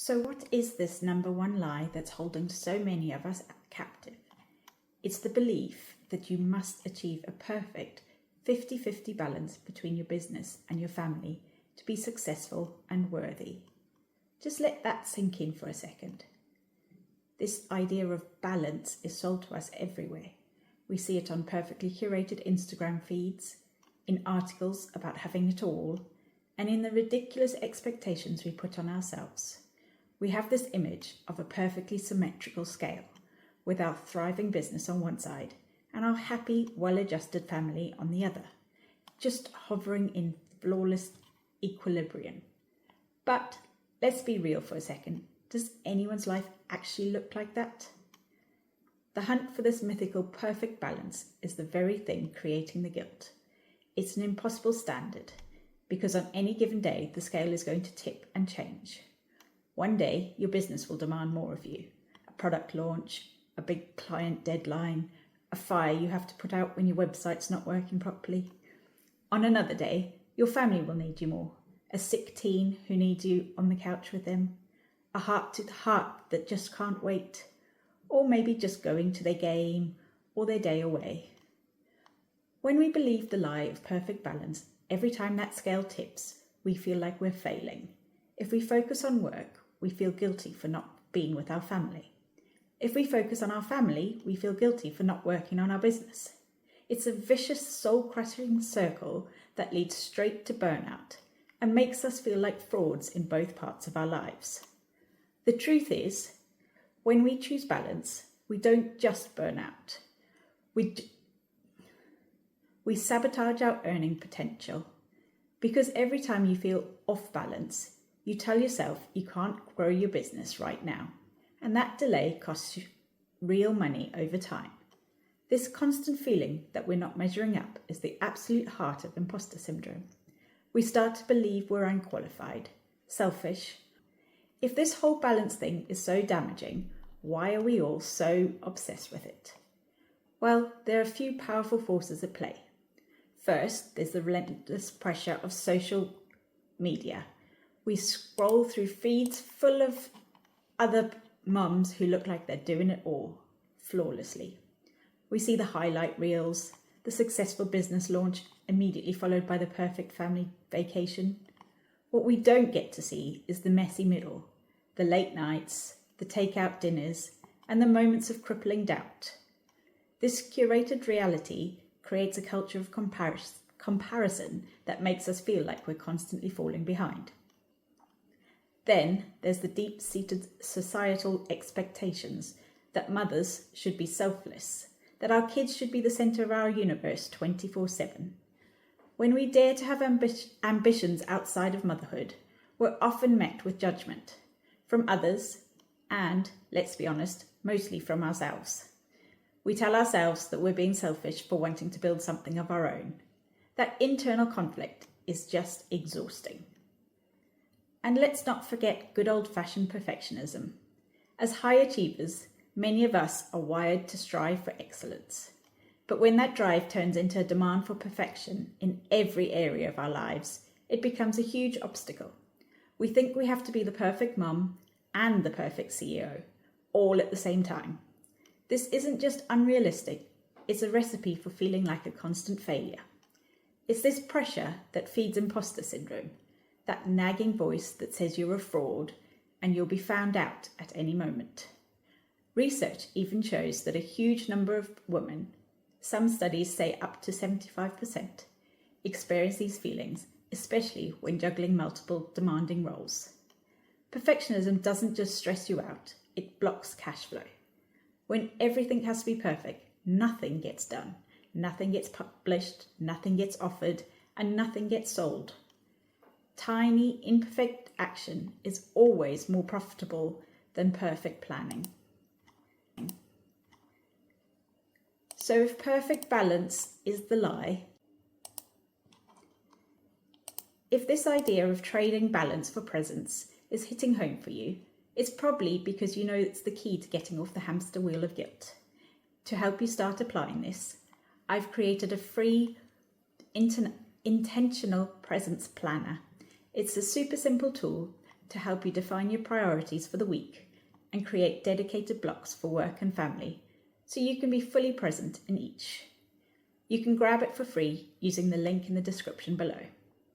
So what is this number one lie that's holding so many of us captive? It's the belief that you must achieve a perfect 50-50 balance between your business and your family to be successful and worthy. Just let that sink in for a second. This idea of balance is sold to us everywhere. We see it on perfectly curated Instagram feeds, in articles about having it all, and in the ridiculous expectations we put on ourselves. We have this image of a perfectly symmetrical scale, with our thriving business on one side and our happy, well-adjusted family on the other, just hovering in flawless equilibrium. But let's be real for a second. Does anyone's life actually look like that? The hunt for this mythical perfect balance is the very thing creating the guilt. It's an impossible standard, because on any given day, the scale is going to tip and change. One day, your business will demand more of you. A product launch, a big client deadline, a fire you have to put out when your website's not working properly. On another day, your family will need you more. A sick teen who needs you on the couch with them. A heart-to-heart that just can't wait. Or maybe just going to their game or their day away. When we believe the lie of perfect balance, every time that scale tips, we feel like we're failing. If we focus on work, we feel guilty for not being with our family. If we focus on our family, we feel guilty for not working on our business. It's a vicious, soul-crushing circle that leads straight to burnout and makes us feel like frauds in both parts of our lives. The truth is, when we choose balance, we don't just burn out. We sabotage our earning potential, because every time you feel off balance, you tell yourself you can't grow your business right now, and that delay costs you real money over time. This constant feeling that we're not measuring up is the absolute heart of imposter syndrome. We start to believe we're unqualified, selfish. If this whole balance thing is so damaging, why are we all so obsessed with it? Well, there are a few powerful forces at play. First, there's the relentless pressure of social media. We scroll through feeds full of other mums who look like they're doing it all flawlessly. We see the highlight reels, the successful business launch immediately followed by the perfect family vacation. What we don't get to see is the messy middle, the late nights, the takeout dinners, and the moments of crippling doubt. This curated reality creates a culture of comparison that makes us feel like we're constantly falling behind. Then there's the deep-seated societal expectations that mothers should be selfless, that our kids should be the centre of our universe 24/7. When we dare to have ambitions outside of motherhood, we're often met with judgment from others and, let's be honest, mostly from ourselves. We tell ourselves that we're being selfish for wanting to build something of our own. That internal conflict is just exhausting. And let's not forget good old-fashioned perfectionism. As high achievers, many of us are wired to strive for excellence. But when that drive turns into a demand for perfection in every area of our lives, it becomes a huge obstacle. We think we have to be the perfect mum and the perfect CEO, all at the same time. This isn't just unrealistic, it's a recipe for feeling like a constant failure. It's this pressure that feeds imposter syndrome, that nagging voice that says you're a fraud and you'll be found out at any moment. Research even shows that a huge number of women, some studies say up to 75%, experience these feelings, especially when juggling multiple demanding roles. Perfectionism doesn't just stress you out, it blocks cash flow. When everything has to be perfect, nothing gets done, nothing gets published, nothing gets offered, and nothing gets sold. Tiny, imperfect action is always more profitable than perfect planning. So if perfect balance is the lie, if this idea of trading balance for presence is hitting home for you, it's probably because you know it's the key to getting off the hamster wheel of guilt. To help you start applying this, I've created a free intentional presence planner. It's a super simple tool to help you define your priorities for the week and create dedicated blocks for work and family so you can be fully present in each. You can grab it for free using the link in the description below.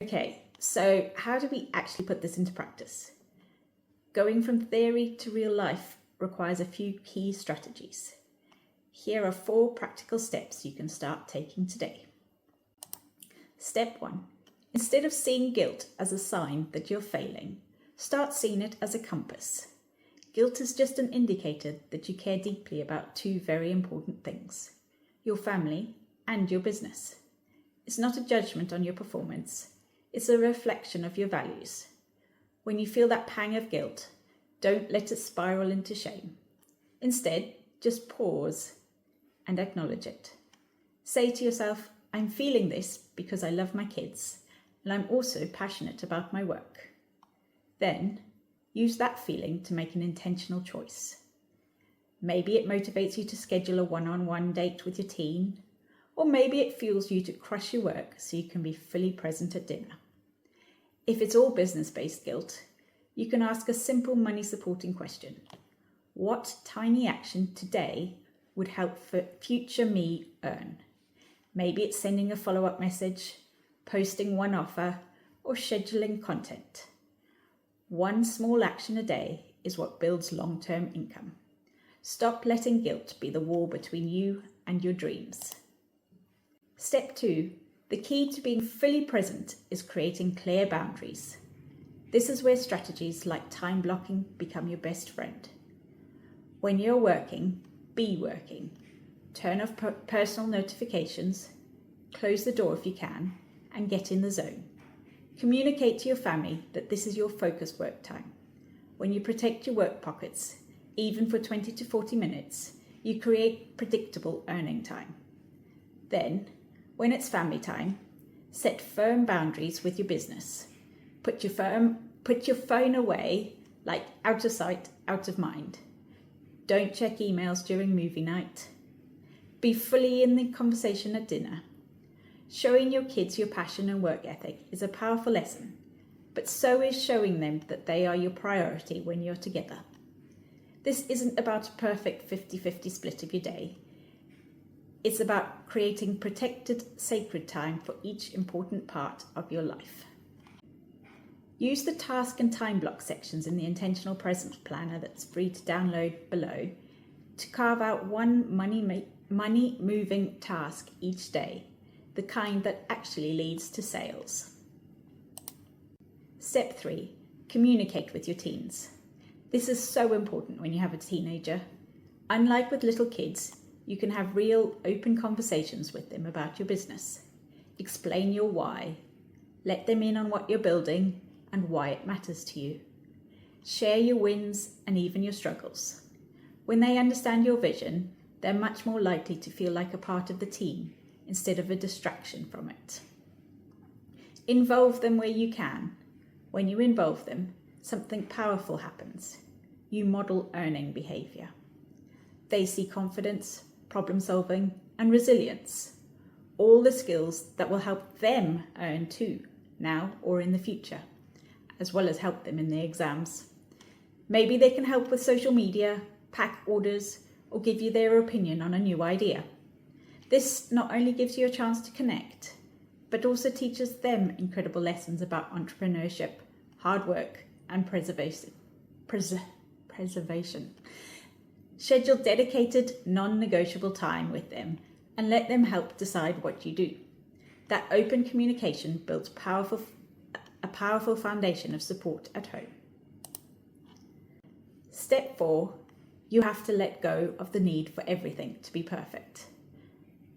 Okay, so how do we actually put this into practice? Going from theory to real life requires a few key strategies. Here are 4 practical steps you can start taking today. Step 1. Instead of seeing guilt as a sign that you're failing, start seeing it as a compass. Guilt is just an indicator that you care deeply about 2 very important things: your family and your business. It's not a judgment on your performance, it's a reflection of your values. When you feel that pang of guilt, don't let it spiral into shame. Instead, just pause and acknowledge it. Say to yourself, I'm feeling this because I love my kids, and I'm also passionate about my work. Then, use that feeling to make an intentional choice. Maybe it motivates you to schedule a one-on-one date with your teen, or maybe it fuels you to crush your work so you can be fully present at dinner. If it's all business-based guilt, you can ask a simple money-supporting question. What tiny action today would help for future me earn? Maybe it's sending a follow-up message, posting one offer, or scheduling content. One small action a day is what builds long-term income. Stop letting guilt be the wall between you and your dreams. Step 2. The key to being fully present is creating clear boundaries. This is where strategies like time blocking become your best friend. When you're working, be working. Turn off personal notifications, close the door if you can, and get in the zone. Communicate to your family that this is your focused work time. When you protect your work pockets, even for 20 to 40 minutes, you create predictable earning time. Then, when it's family time, set firm boundaries with your business. Put your phone away, like out of sight, out of mind. Don't check emails during movie night. Be fully in the conversation at dinner. Showing your kids your passion and work ethic is a powerful lesson, but so is showing them that they are your priority when you're together. This isn't about a perfect 50-50 split of your day. It's about creating protected, sacred time for each important part of your life. Use the task and time block sections in the Intentional Presence Planner that's free to download below to carve out one money-moving task each day, the kind that actually leads to sales. Step 3. Communicate with your teens. This is so important when you have a teenager. Unlike with little kids, you can have real, open conversations with them about your business. Explain your why. Let them in on what you're building and why it matters to you. Share your wins and even your struggles. When they understand your vision, they're much more likely to feel like a part of the team instead of a distraction from it. Involve them where you can. When you involve them, something powerful happens. You model earning behavior. They see confidence, problem solving, and resilience. All the skills that will help them earn too, now or in the future, as well as help them in their exams. Maybe they can help with social media, pack orders, or give you their opinion on a new idea. This not only gives you a chance to connect, but also teaches them incredible lessons about entrepreneurship, hard work, and preservation. Schedule dedicated, non-negotiable time with them and let them help decide what you do. That open communication builds a powerful foundation of support at home. Step 4, you have to let go of the need for everything to be perfect.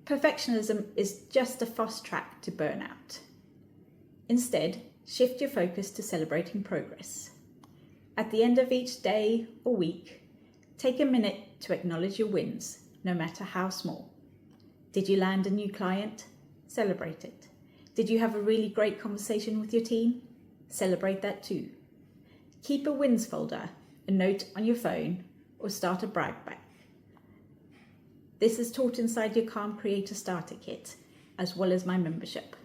Perfectionism is just a fast track to burnout. Instead, shift your focus to celebrating progress. At the end of each day or week, take a minute to acknowledge your wins, no matter how small. Did you land a new client? Celebrate it. Did you have a really great conversation with your team? Celebrate that too. Keep a wins folder, a note on your phone, or start a brag bag. This is taught inside your Calm Creator Starter Kit, as well as my membership.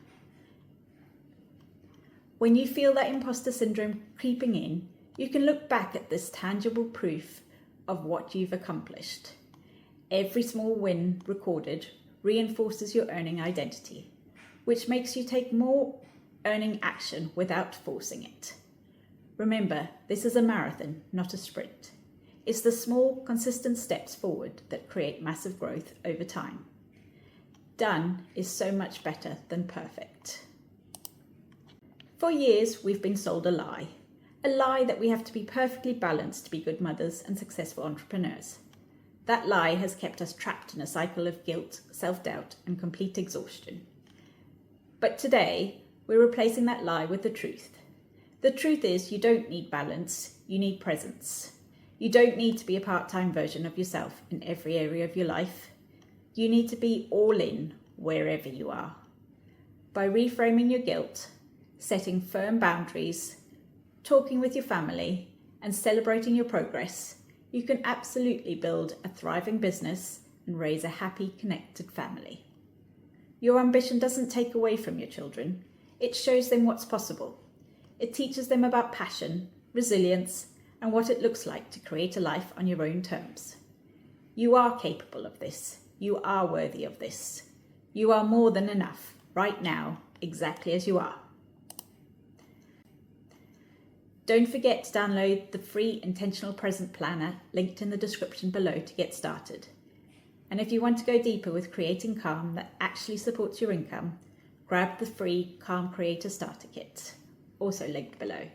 When you feel that imposter syndrome creeping in, You can look back at this tangible proof of what you've accomplished. Every small win recorded reinforces your earning identity, which makes you take more earning action without forcing it. Remember, this is a marathon, not a sprint. It's the small, consistent steps forward that create massive growth over time. Done is so much better than perfect. For years, we've been sold a lie that we have to be perfectly balanced to be good mothers and successful entrepreneurs. That lie has kept us trapped in a cycle of guilt, self-doubt, and complete exhaustion. But today, we're replacing that lie with the truth. The truth is you don't need balance, you need presence. You don't need to be a part-time version of yourself in every area of your life. You need to be all in wherever you are. By reframing your guilt, setting firm boundaries, talking with your family, and celebrating your progress, you can absolutely build a thriving business and raise a happy, connected family. Your ambition doesn't take away from your children. It shows them what's possible. It teaches them about passion, resilience, and what it looks like to create a life on your own terms. You are capable of this. You are worthy of this. You are more than enough right now, exactly as you are. Don't forget to download the free Intentional Present Planner linked in the description below to get started. And if you want to go deeper with creating calm that actually supports your income, grab the free Calm Creator Starter Kit, also linked below.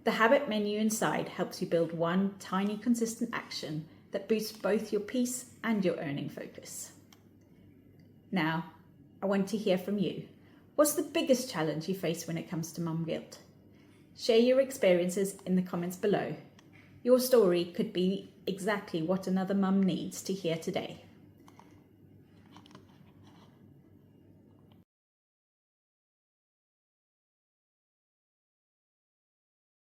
The habit menu inside helps you build one tiny consistent action that boosts both your peace and your earning focus. Now, I want to hear from you. What's the biggest challenge you face when it comes to mum guilt? Share your experiences in the comments below. Your story could be exactly what another mum needs to hear today.